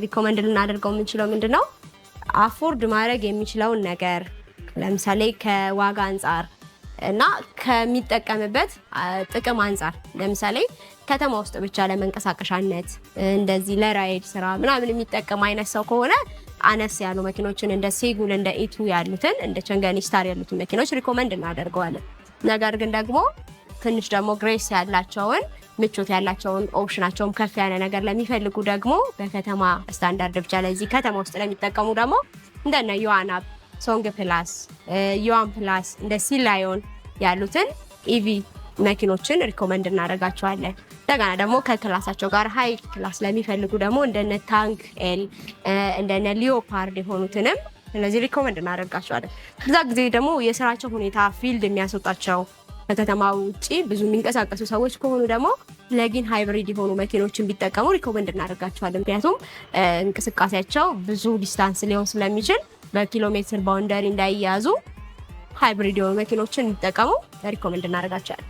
ሪኮመንድ ልናደርገው የምንችለው ምንድነው አፎርድ ማድረግ የሚችለው ነገር ለምሳሌ ከዋጋ አንፃር እና ከሚጠቀምበት ጥቅም አንፃር ለምሳሌ ከተማ ውስጥ ብቻ ለመንቀሳቀሻነት እንደዚህ ለራይድ ስራ ምናምን የሚጠቀም አይነት ሰው ከሆነ አነስ ያሉ መኪኖችን እንደ ሴጉል እንደ ኢቱ ያሉትን እንደ ቸንገኒ ስታር ያሉትን መኪኖች ሪኮመንድ እናደርገዋለን። ነገር ግን ደግሞ ትንሽ ደግሞ ግሬስ ያላቸውን ምቾት ያላቸውን ኦፕሽናቸውም ከፍ ያለ ነገር ለሚፈልጉ ደግሞ በከተማ ስታንዳርድ ብቻ ለዚህ ከተማ ውስጥ ለሚጠቀሙ ደግሞ እንደነ ዮአናብ ሶንግ ፕላስ ዮአን ፕላስ እንደ ሲላዮን ያሉትን ኢቪ መኪኖችን ሪኮመንድ እናደርጋቸዋለን። እንደገና ደግሞ ከክላሳቸው ጋር ሃይ ክላስ ለሚፈልጉ ደግሞ እንደነ ታንክ ኤል እንደነ ሊዮፓርድ የሆኑትንም ስለዚህ ሪኮመንድ እናደርጋቸዋለን። በዛ ጊዜ ደግሞ የስራቸው ሁኔታ ፊልድ የሚያስወጣቸው ከከተማው ውጪ ብዙ የሚንቀሳቀሱ ሰዎች ከሆኑ ደግሞ ፕለጊን ሃይብሪድ የሆኑ መኪኖችን ቢጠቀሙ ሪኮመንድ እናደርጋቸዋለን። ምክንያቱም እንቅስቃሴያቸው ብዙ ዲስታንስ ሊሆን ስለሚችል በኪሎ ሜትር ባውንደሪ እንዳይያዙ ሃይብሪድ የሆኑ መኪኖችን እንዲጠቀሙ ሪኮመንድ እናደርጋቸዋለን።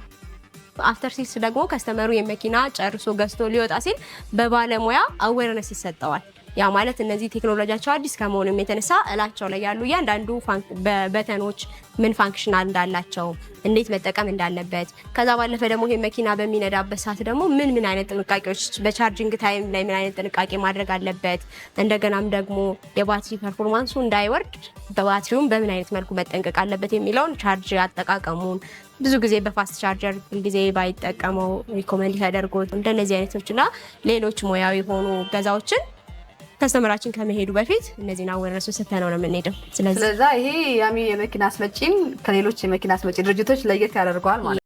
አፍተር ሴልስ ደግሞ ከስተመሩ የመኪና ጨርሶ ገዝቶ ሊወጣ ሲል በባለሙያ አዌርነስ ይሰጠዋል። ያ ማለት እነዚህ ቴክኖሎጂያቸው አዲስ ከመሆኑም የተነሳ እላቸው ላይ ያሉ እያንዳንዱ በተኖች ምን ፋንክሽናል እንዳላቸው እንዴት መጠቀም እንዳለበት ከዛ ባለፈ ደግሞ ይሄ መኪና በሚነዳበት ሰዓት ደግሞ ምን አይነት ጥንቃቄዎች በቻርጂንግ ታይም ላይ ምን አይነት ጥንቃቄ ማድረግ አለበት እንደገናም ደግሞ የባትሪ ፐርፎርማንሱ እንዳይወርድ በባትሪውም በምን አይነት መልኩ መጠንቀቅ አለበት የሚለውን ቻርጅ አጠቃቀሙን ብዙ ጊዜ በፋስት ቻርጀር ጊዜ ባይጠቀመው ሪኮመንድ ተደርጎ እንደነዚህ አይነቶችና ሌሎች ሙያዊ የሆኑ ገዛዎችን ከስተመራችን ከመሄዱ በፊት እነዚህን አዌርነስ ሰተነው ነው የምንሄደው። ስለዚህ ይሄ ያሚ የመኪና አስመጪን ከሌሎች የመኪና አስመጪ ድርጅቶች ለየት ያደርገዋል ማለት ነው።